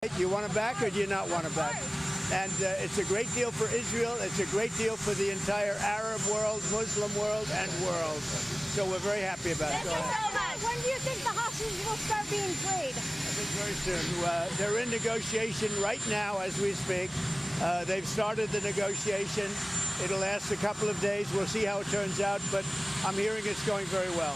Do you want it back or do you not want it back? And it's a great deal for Israel. It's a great deal for the entire Arab world, Muslim world, and world. So we're very happy about it. When do you think the hostages will start being freed? I think very soon. They're in negotiation right now as we speak. They've started the negotiation. It'll last a couple of days. We'll see how it turns out, but I'm hearing it's going very well.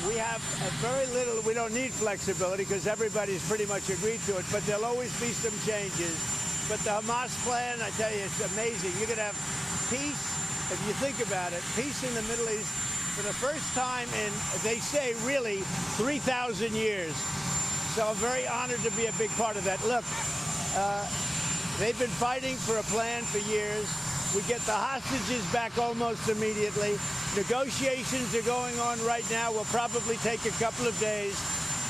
We have very little, we don't need flexibility because everybody's pretty much agreed to it, but there'll always be some changes. But the Hamas plan, I tell you, it's amazing. You're going to have peace, if you think about it, peace in the Middle East for the first time in, they say, really 3,000 years. So I'm very honored to be a big part of that. Look, they've been fighting for a plan for years. We get the hostages back almost immediately. Negotiations are going on right now. Will probably take a couple of days,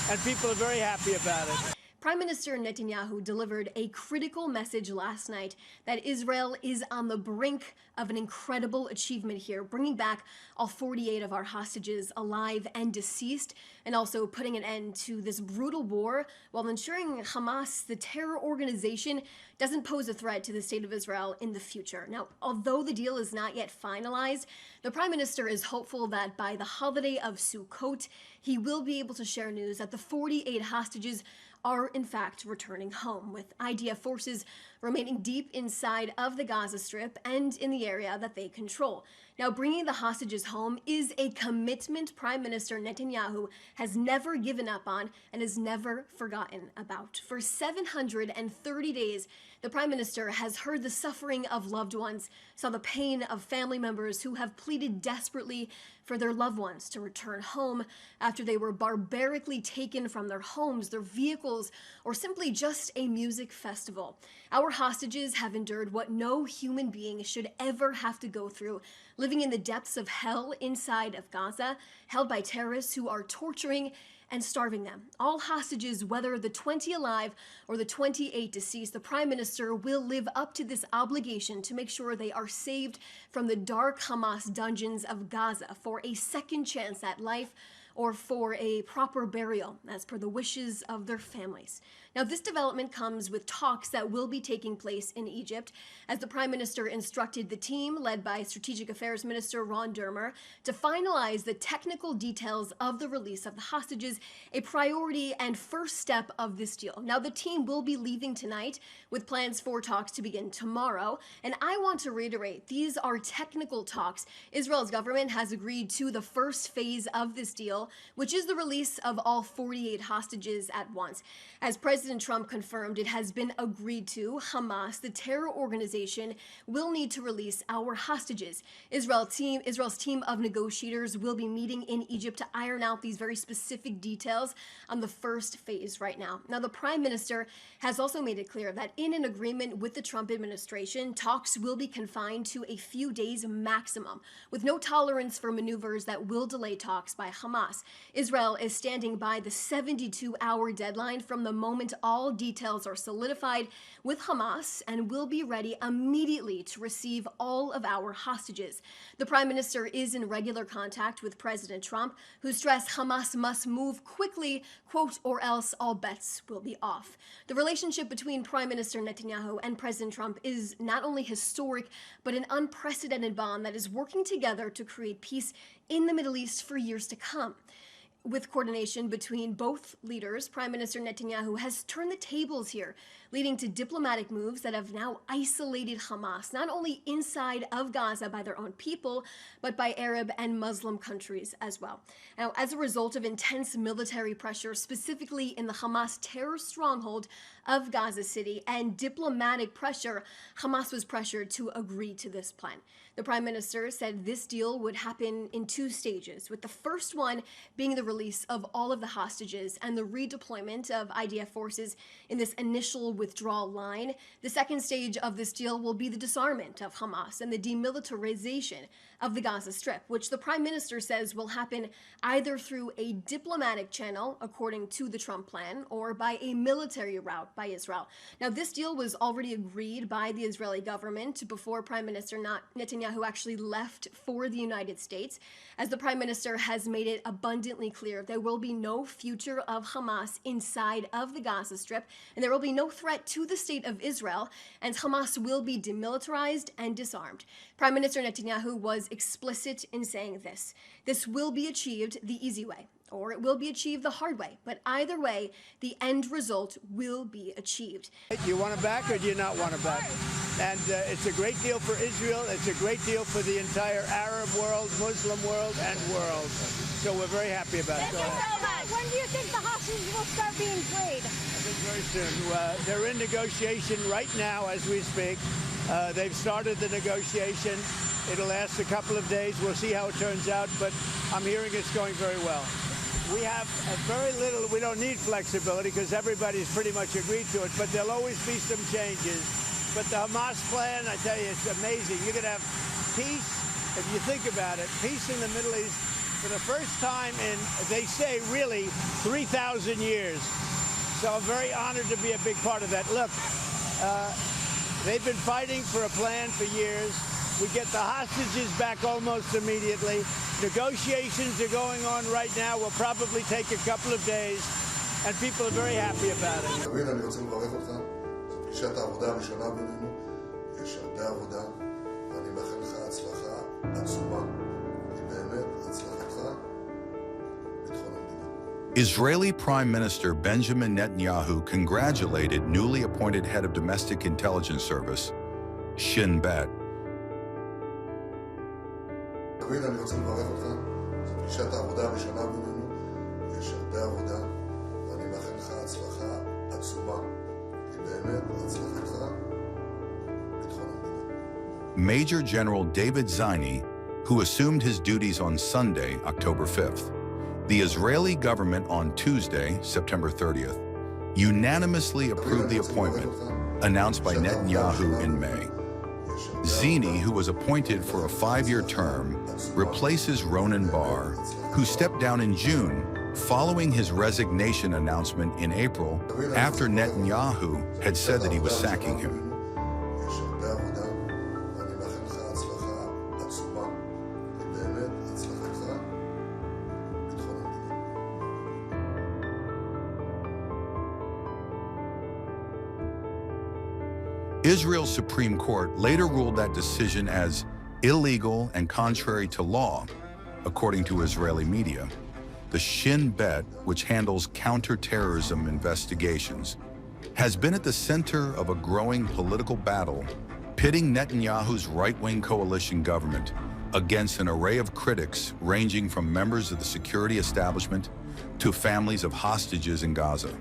and people are very happy about it. Prime Minister Netanyahu delivered a critical message last night that Israel is on the brink of an incredible achievement here, bringing back all 48 of our hostages alive and deceased, and also putting an end to this brutal war while ensuring Hamas, the terror organization, doesn't pose a threat to the state of Israel in the future. Now, although the deal is not yet finalized, the Prime Minister is hopeful that by the holiday of Sukkot, he will be able to share news that the 48 hostages are in fact returning home, with IDF forces remaining deep inside of the Gaza Strip and in the area that they control. Now, bringing the hostages home is a commitment Prime Minister Netanyahu has never given up on and has never forgotten about. For 730 days, the Prime Minister has heard the suffering of loved ones, saw the pain of family members who have pleaded desperately for their loved ones to return home after they were barbarically taken from their homes, their vehicles, or simply just a music festival. Our hostages have endured what no human being should ever have to go through, living in the depths of hell inside of Gaza, held by terrorists who are torturing and starving them. All hostages, whether the 20 alive or the 28 deceased, the Prime Minister will live up to this obligation to make sure they are saved from the dark Hamas dungeons of Gaza for a second chance at life or for a proper burial, as per the wishes of their families. Now, this development comes with talks that will be taking place in Egypt, as the Prime Minister instructed the team, led by Strategic Affairs Minister Ron Dermer, to finalize the technical details of the release of the hostages, a priority and first step of this deal. Now, the team will be leaving tonight with plans for talks to begin tomorrow, and I want to reiterate, these are technical talks. Israel's government has agreed to the first phase of this deal, which is the release of all 48 hostages at once. As President Trump confirmed, it has been agreed to. Hamas, the terror organization, will need to release our hostages. Israel's team of negotiators will be meeting in Egypt to iron out these very specific details on the first phase right now. Now, the Prime Minister has also made it clear that in an agreement with the Trump administration, talks will be confined to a few days maximum, with no tolerance for maneuvers that will delay talks by Hamas. Israel is standing by the 72-hour deadline from the moment all details are solidified with Hamas and will be ready immediately to receive all of our hostages. The Prime Minister is in regular contact with President Trump, who stressed Hamas must move quickly, quote, or else all bets will be off. The relationship between Prime Minister Netanyahu and President Trump is not only historic, but an unprecedented bond that is working together to create peace in the Middle East for years to come. With coordination between both leaders, Prime Minister Netanyahu has turned the tables here, leading to diplomatic moves that have now isolated Hamas, not only inside of Gaza by their own people, but by Arab and Muslim countries as well. Now, as a result of intense military pressure, specifically in the Hamas terror stronghold of Gaza City, and diplomatic pressure, Hamas was pressured to agree to this plan. The Prime Minister said this deal would happen in two stages, with the first one being the release of all of the hostages and the redeployment of IDF forces in this initial withdrawal line. The second stage of this deal will be the disarmament of Hamas and the demilitarization of the Gaza Strip, which the Prime Minister says will happen either through a diplomatic channel, according to the Trump plan, or by a military route by Israel. Now, this deal was already agreed by the Israeli government before Prime Minister Netanyahu Netanyahu actually left for the United States, as the prime minister has made it abundantly clear there will be no future of Hamas inside of the Gaza Strip, and there will be no threat to the state of Israel, and Hamas will be demilitarized and disarmed. Prime Minister Netanyahu was explicit in saying this. This will be achieved the easy way, or it will be achieved the hard way. But either way, the end result will be achieved. Do you want it back or do you not want it back? And it's a great deal for Israel. It's a great deal for the entire Arab world, Muslim world, and world. So we're very happy about it. When do you think the hostages will start being freed? I think very soon. They're in negotiation right now as we speak. They've started the negotiation. It'll last a couple of days. We'll see how it turns out, but I'm hearing it's going very well. We have very little, we don't need flexibility because everybody's pretty much agreed to it, but there'll always be some changes. But the Hamas plan, I tell you, it's amazing. You're going to have peace, if you think about it, peace in the Middle East for the first time in, they say, really 3,000 years. So I'm very honored to be a big part of that. Look, they've been fighting for a plan for years. We get the hostages back almost immediately. Negotiations are going on right now. Will probably take a couple of days, and people are very happy about it. דוד, אני רוצה לברך אותך. זו פגישת העבודה הראשונה בינינו. יש הרבה עבודה, ואני מאחל לך הצלחה עצומה. כי באמת, הצלחתך, ביטחון המדינה. Israeli Prime Minister Benjamin Netanyahu congratulated newly appointed head of Domestic Intelligence Service, Shin Bet. דוד, אני רוצה לברך אותך. זו פגישת העבודה הראשונה בינינו. יש הרבה עבודה, ואני מאחל לך הצלחה עצומה. כי באמת, הצלחתך, ביטחון המדינה. Major General David Ziny, who assumed his duties on Sunday, October 5th. The Israeli government on Tuesday, September 30th, unanimously approved the appointment announced by Netanyahu in May. Ziny, who was appointed for a 5-year term, replaces Ronan Bar, who stepped down in June following his resignation announcement in April after Netanyahu had said that he was sacking him. יש הרבה עבודה, ואני מאחל לך הצלחה עצומה. כי באמת, הצלחתך, ביטחון המדינה. Israel's Supreme Court later ruled that decision as illegal and contrary to law, according to Israeli media. The Shin Bet, which handles counterterrorism investigations, has been at the center of a growing political battle pitting Netanyahu's right-wing coalition government against an array of critics ranging from members of the security establishment to families of hostages in Gaza.